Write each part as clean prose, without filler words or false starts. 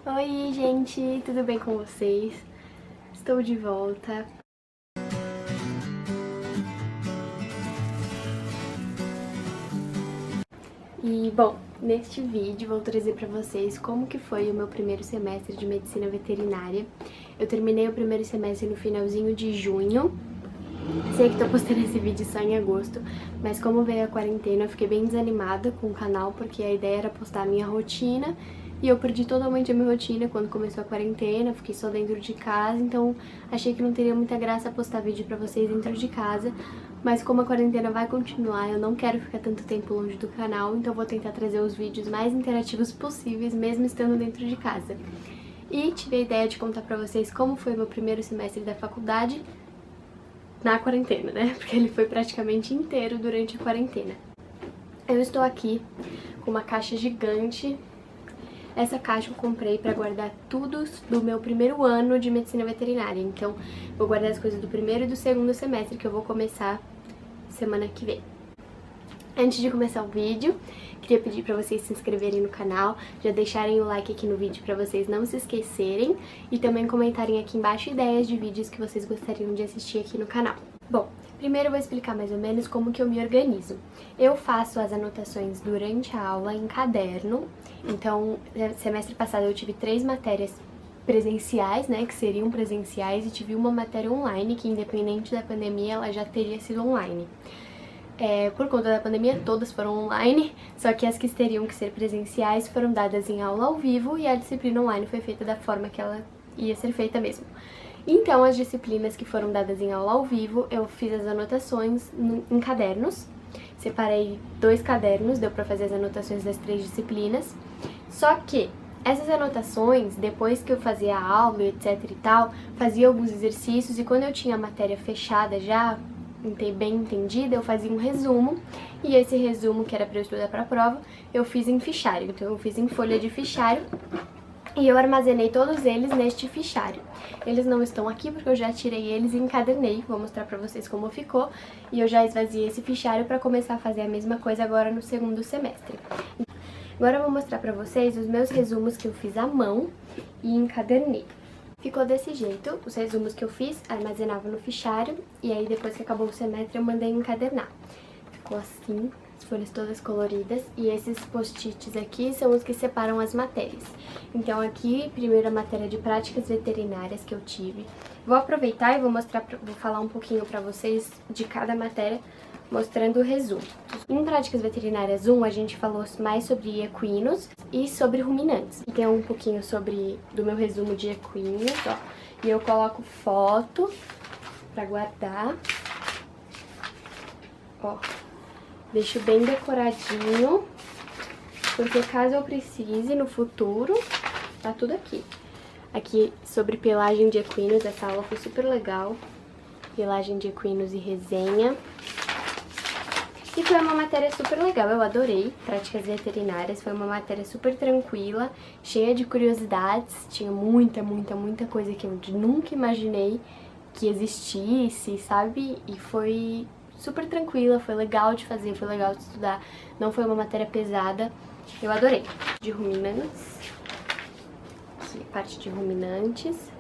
Oi, gente, tudo bem com vocês? Estou de volta. E, bom, neste vídeo vou trazer pra vocês como que foi o meu primeiro semestre de medicina veterinária. Eu terminei o primeiro semestre no finalzinho de junho. Sei que tô postando esse vídeo só em agosto, mas como veio a quarentena eu fiquei bem desanimada com o canal, porque a ideia era postar a minha rotina, e eu perdi totalmente a minha rotina quando começou a quarentena, fiquei só dentro de casa, então achei que não teria muita graça postar vídeo pra vocês dentro de casa, mas como a quarentena vai continuar, eu não quero ficar tanto tempo longe do canal, então vou tentar trazer os vídeos mais interativos possíveis, mesmo estando dentro de casa. E tive a ideia de contar pra vocês como foi o meu primeiro semestre da faculdade, na quarentena, né? Porque ele foi praticamente inteiro durante a quarentena. Eu estou aqui com uma caixa gigante. Essa caixa eu comprei pra guardar tudo do meu primeiro ano de medicina veterinária. Então, vou guardar as coisas do primeiro e do segundo semestre, que eu vou começar semana que vem. Antes de começar o vídeo, queria pedir pra vocês se inscreverem no canal, já deixarem o like aqui no vídeo pra vocês não se esquecerem e também comentarem aqui embaixo ideias de vídeos que vocês gostariam de assistir aqui no canal. Bom, primeiro eu vou explicar mais ou menos como que eu me organizo. Eu faço as anotações durante a aula em caderno, então semestre passado eu tive 3 matérias presenciais, né, que seriam presenciais, e tive uma matéria online, que independente da pandemia ela já teria sido online. Por conta da pandemia, todas foram online, só que as que teriam que ser presenciais foram dadas em aula ao vivo e a disciplina online foi feita da forma que ela ia ser feita mesmo. Então, as disciplinas que foram dadas em aula ao vivo, eu fiz as anotações em cadernos, separei 2 cadernos, deu pra fazer as anotações das 3 disciplinas, só que essas anotações, depois que eu fazia a aula, etc e tal, fazia alguns exercícios e quando eu tinha a matéria fechada já, bem entendida, eu fazia um resumo, e esse resumo, que era para eu estudar para a prova, eu fiz em fichário. Então eu fiz em folha de fichário e eu armazenei todos eles neste fichário. Eles não estão aqui porque eu já tirei eles e encadernei, vou mostrar pra vocês como ficou, e eu já esvaziei esse fichário para começar a fazer a mesma coisa agora no segundo semestre. Agora eu vou mostrar pra vocês os meus resumos que eu fiz à mão e encadernei. Ficou desse jeito, os resumos que eu fiz, armazenava no fichário, e aí depois que acabou o semestre eu mandei encadernar. Ficou assim, as folhas todas coloridas, e esses post-its aqui são os que separam as matérias. Então aqui, primeiro a matéria de práticas veterinárias que eu tive. Vou aproveitar e vou falar um pouquinho pra vocês de cada matéria, mostrando o resumo. Em Práticas Veterinárias 1, a gente falou mais sobre equinos e sobre ruminantes. Tem um pouquinho do meu resumo de equinos, ó. E eu coloco foto pra guardar. Ó, deixo bem decoradinho, porque caso eu precise no futuro, tá tudo aqui. Aqui sobre pelagem de equinos, essa aula foi super legal. Pelagem de equinos e resenha. E foi uma matéria super legal, eu adorei, Práticas Veterinárias, foi uma matéria super tranquila, cheia de curiosidades, tinha muita coisa que eu nunca imaginei que existisse, sabe? E foi super tranquila, foi legal de fazer, foi legal de estudar, não foi uma matéria pesada, eu adorei. De ruminantes, aqui, parte de ruminantes.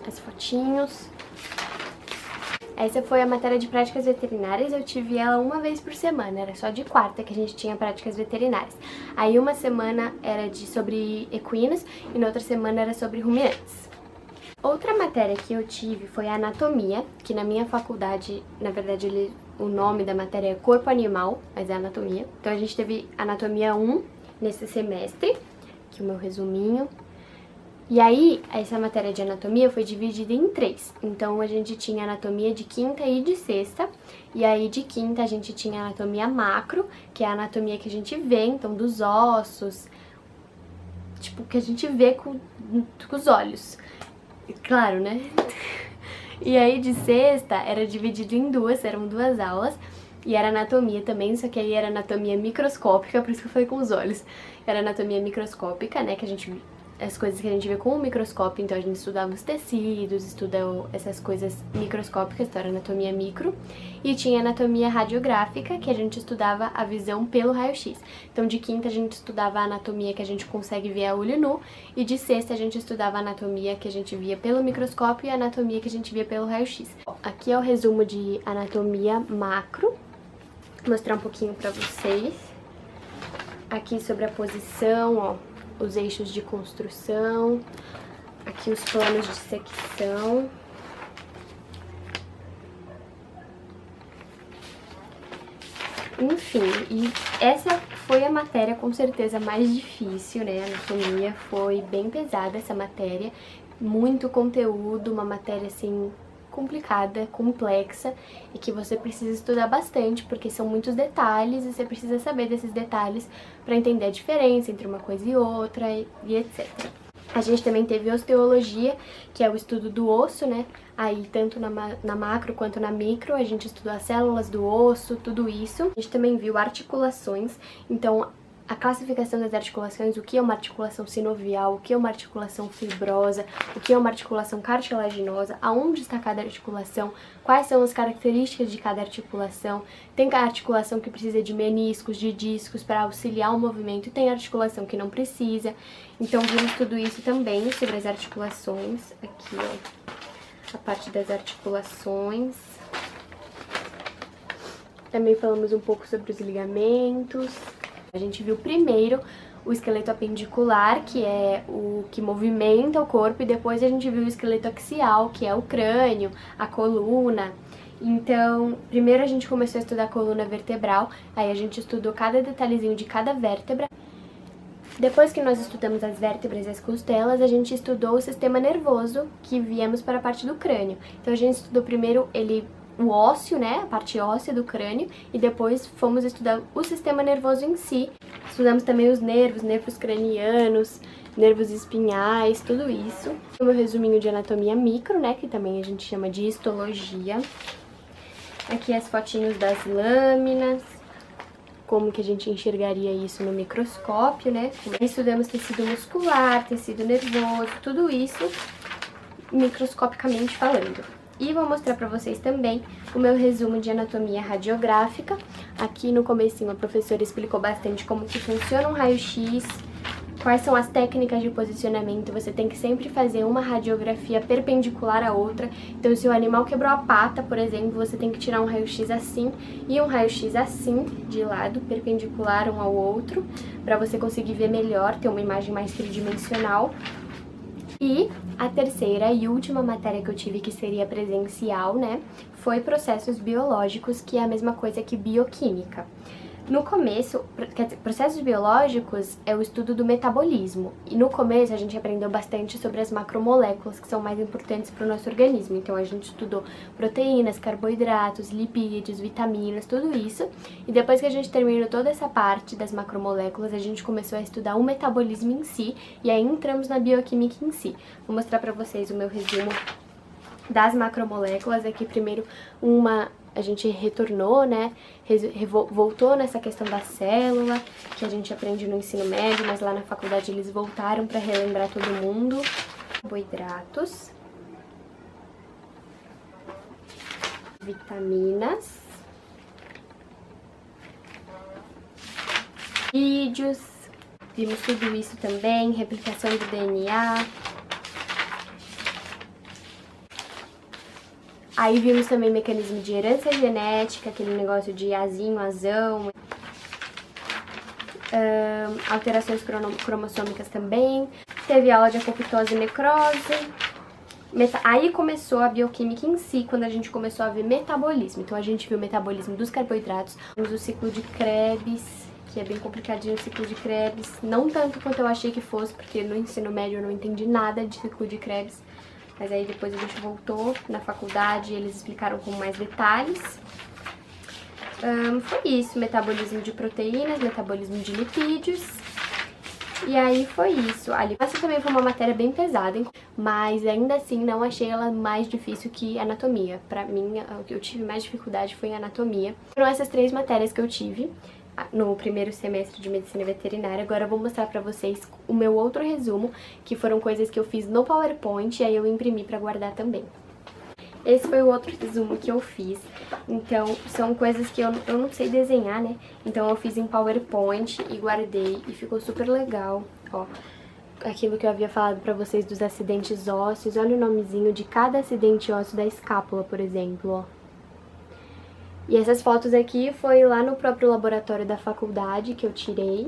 As fotinhos. Essa foi a matéria de práticas veterinárias, eu tive ela uma vez por semana, era só de quarta que a gente tinha práticas veterinárias. Aí uma semana era sobre equinos e na outra semana era sobre ruminantes. Outra matéria que eu tive foi a anatomia, que na minha faculdade, na verdade, o nome da matéria é corpo animal, mas é anatomia. Então a gente teve anatomia 1 nesse semestre, aqui o meu resuminho. E aí, essa matéria de anatomia foi dividida em 3. Então, a gente tinha anatomia de quinta e de sexta. E aí, de quinta, a gente tinha anatomia macro, que é a anatomia que a gente vê, então, dos ossos. Tipo, que a gente vê com os olhos. Claro, né? E aí, de sexta, era dividido em 2, eram 2 aulas. E era anatomia também, só que aí era anatomia microscópica, por isso que eu falei com os olhos. Era anatomia microscópica, né, que a gente as coisas que a gente vê com o microscópio, então a gente estudava os tecidos, estudou essas coisas microscópicas, então era anatomia micro, e tinha anatomia radiográfica, que a gente estudava a visão pelo raio-x. Então de quinta a gente estudava a anatomia que a gente consegue ver a olho nu, e de sexta a gente estudava a anatomia que a gente via pelo microscópio e a anatomia que a gente via pelo raio-x. Aqui é o resumo de anatomia macro, vou mostrar um pouquinho pra vocês. Aqui sobre a posição, ó, os eixos de construção, aqui os planos de secção. Enfim, e essa foi a matéria com certeza mais difícil, né? A anatomia foi bem pesada essa matéria, muito conteúdo, uma matéria assim complicada, complexa e que você precisa estudar bastante porque são muitos detalhes e você precisa saber desses detalhes para entender a diferença entre uma coisa e outra e etc. A gente também teve osteologia, que é o estudo do osso, né? Aí, tanto na macro quanto na micro, a gente estudou as células do osso, tudo isso. A gente também viu articulações, então a classificação das articulações, o que é uma articulação sinovial, o que é uma articulação fibrosa, o que é uma articulação cartilaginosa, aonde está cada articulação, quais são as características de cada articulação. Tem articulação que precisa de meniscos, de discos para auxiliar o movimento, e tem articulação que não precisa. Então vimos tudo isso também sobre as articulações. Aqui, ó, a parte das articulações. Também falamos um pouco sobre os ligamentos. A gente viu primeiro o esqueleto apendicular, que é o que movimenta o corpo, e depois a gente viu o esqueleto axial, que é o crânio, a coluna. Então, primeiro a gente começou a estudar a coluna vertebral, aí a gente estudou cada detalhezinho de cada vértebra. Depois que nós estudamos as vértebras e as costelas, a gente estudou o sistema nervoso, que viemos para a parte do crânio. Então a gente estudou primeiro o ósseo, né, a parte óssea do crânio, e depois fomos estudar o sistema nervoso em si. Estudamos também os nervos cranianos, nervos espinhais, tudo isso. O meu resuminho de anatomia micro, né, que também a gente chama de histologia. Aqui as fotinhos das lâminas, como que a gente enxergaria isso no microscópio, né. Estudamos tecido muscular, tecido nervoso, tudo isso microscopicamente falando. E vou mostrar pra vocês também o meu resumo de anatomia radiográfica. Aqui no comecinho a professora explicou bastante como que funciona um raio-x, quais são as técnicas de posicionamento. Você tem que sempre fazer uma radiografia perpendicular à outra. Então se o animal quebrou a pata, por exemplo, você tem que tirar um raio-x assim e um raio-x assim, de lado, perpendicular um ao outro, pra você conseguir ver melhor, ter uma imagem mais tridimensional. E a terceira e última matéria que eu tive, que seria presencial, né, foi processos biológicos, que é a mesma coisa que bioquímica. No começo, quer dizer, processos biológicos é o estudo do metabolismo. E no começo a gente aprendeu bastante sobre as macromoléculas, que são mais importantes para o nosso organismo. Então a gente estudou proteínas, carboidratos, lipídios, vitaminas, tudo isso. E depois que a gente terminou toda essa parte das macromoléculas, a gente começou a estudar o metabolismo em si. E aí entramos na bioquímica em si. Vou mostrar para vocês o meu resumo das macromoléculas. Aqui primeiro a gente retornou, né, voltou nessa questão da célula, que a gente aprende no ensino médio, mas lá na faculdade eles voltaram para relembrar todo mundo. Carboidratos, vitaminas, lipídios, vimos tudo isso também, replicação do DNA. Aí vimos também mecanismo de herança genética, aquele negócio de azinho, azão, alterações cromossômicas também. Teve aula de apoptose e necrose. Aí começou a bioquímica em si, quando a gente começou a ver metabolismo. Então a gente viu o metabolismo dos carboidratos, o ciclo de Krebs, que é bem complicadinho o ciclo de Krebs. Não tanto quanto eu achei que fosse, porque no ensino médio eu não entendi nada de ciclo de Krebs. Mas aí depois a gente voltou na faculdade e eles explicaram com mais detalhes. Foi isso, metabolismo de proteínas, metabolismo de lipídios. E aí foi isso. Essa também foi uma matéria bem pesada, mas ainda assim não achei ela mais difícil que anatomia. Pra mim, o que eu tive mais dificuldade foi anatomia. Foram essas 3 matérias que eu tive. no primeiro semestre de medicina veterinária. Agora eu vou mostrar pra vocês o meu outro resumo, que foram coisas que eu fiz no PowerPoint e aí eu imprimi pra guardar também. Esse foi o outro resumo que eu fiz, então são coisas que eu não sei desenhar, né? Então eu fiz em PowerPoint e guardei e ficou super legal, ó. Aquilo que eu havia falado pra vocês dos acidentes ósseos, olha o nomezinho de cada acidente ósseo da escápula, por exemplo, ó. E essas fotos aqui foi lá no próprio laboratório da faculdade que eu tirei,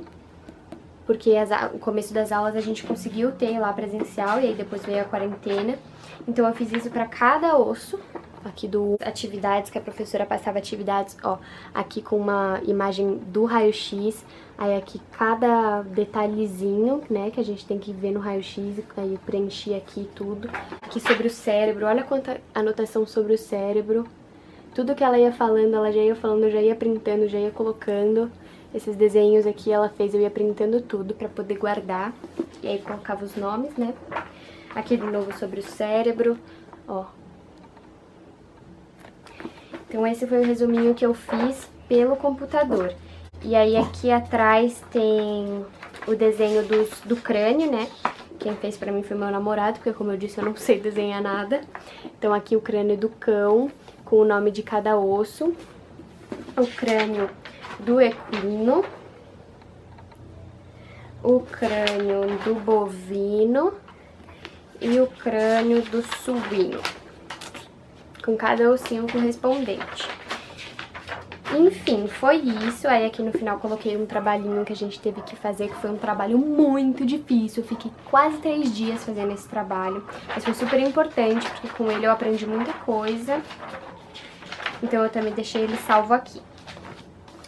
porque o começo das aulas a gente conseguiu ter lá presencial e aí depois veio a quarentena. Então eu fiz isso pra cada osso, aqui do atividades, que a professora passava atividades, ó, aqui com uma imagem do raio-x, aí aqui cada detalhezinho, né, que a gente tem que ver no raio-x, aí eu preenchi aqui tudo. Aqui sobre o cérebro, olha quanta anotação sobre o cérebro. Tudo que ela ia falando, ela já ia falando, eu já ia printando, já ia colocando. Esses desenhos aqui ela fez, eu ia printando tudo pra poder guardar. E aí colocava os nomes, né? Aqui de novo sobre o cérebro, ó. Então esse foi o resuminho que eu fiz pelo computador. E aí aqui atrás tem o desenho do crânio, né? Quem fez pra mim foi meu namorado, porque como eu disse eu não sei desenhar nada. Então aqui o crânio do cão, com o nome de cada osso. O crânio do equino. O crânio do bovino. E o crânio do suíno, com cada ossinho correspondente. Enfim, foi isso. Aí aqui no final coloquei um trabalhinho que a gente teve que fazer, que foi um trabalho muito difícil. Eu fiquei quase 3 dias fazendo esse trabalho, mas foi super importante, porque com ele eu aprendi muita coisa. Então eu também deixei ele salvo aqui.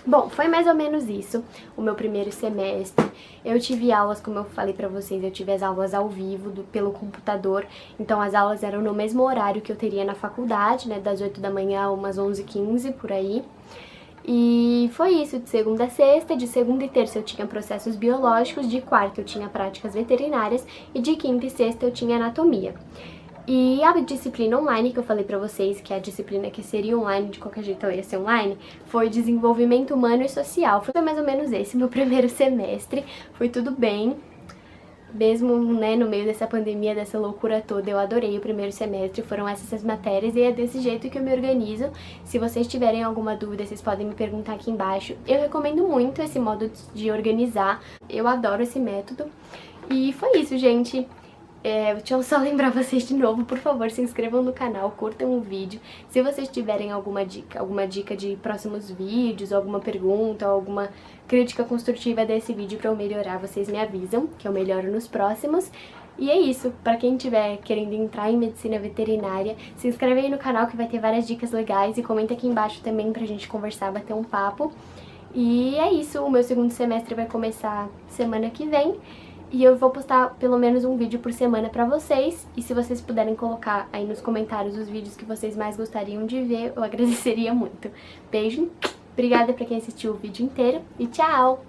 Bom, foi mais ou menos isso, o meu primeiro semestre. Eu tive aulas, como eu falei pra vocês, eu tive as aulas ao vivo, pelo computador. Então as aulas eram no mesmo horário que eu teria na faculdade, né, das 8 da manhã a umas 11h15, por aí. E foi isso, de segunda a sexta, de segunda e terça eu tinha processos biológicos, de quarta eu tinha práticas veterinárias e de quinta e sexta eu tinha anatomia. E a disciplina online que eu falei pra vocês, que é a disciplina que seria online, de qualquer jeito ela ia ser online, foi desenvolvimento humano e social. Foi mais ou menos esse meu primeiro semestre, foi tudo bem. Mesmo, né, no meio dessa pandemia, dessa loucura toda, eu adorei o primeiro semestre, foram essas matérias e é desse jeito que eu me organizo. Se vocês tiverem alguma dúvida, vocês podem me perguntar aqui embaixo. Eu recomendo muito esse modo de organizar, eu adoro esse método. E foi isso, gente. Deixa eu só lembrar vocês de novo, por favor, se inscrevam no canal, curtam o vídeo. Se vocês tiverem alguma dica de próximos vídeos, alguma pergunta, alguma crítica construtiva desse vídeo pra eu melhorar, vocês me avisam, que eu melhoro nos próximos. E é isso, pra quem estiver querendo entrar em medicina veterinária, se inscreve aí no canal que vai ter várias dicas legais e comenta aqui embaixo também pra gente conversar, bater um papo. E é isso, o meu segundo semestre vai começar semana que vem. E eu vou postar pelo menos um vídeo por semana pra vocês. E se vocês puderem colocar aí nos comentários os vídeos que vocês mais gostariam de ver, eu agradeceria muito. Beijo, obrigada pra quem assistiu o vídeo inteiro e tchau!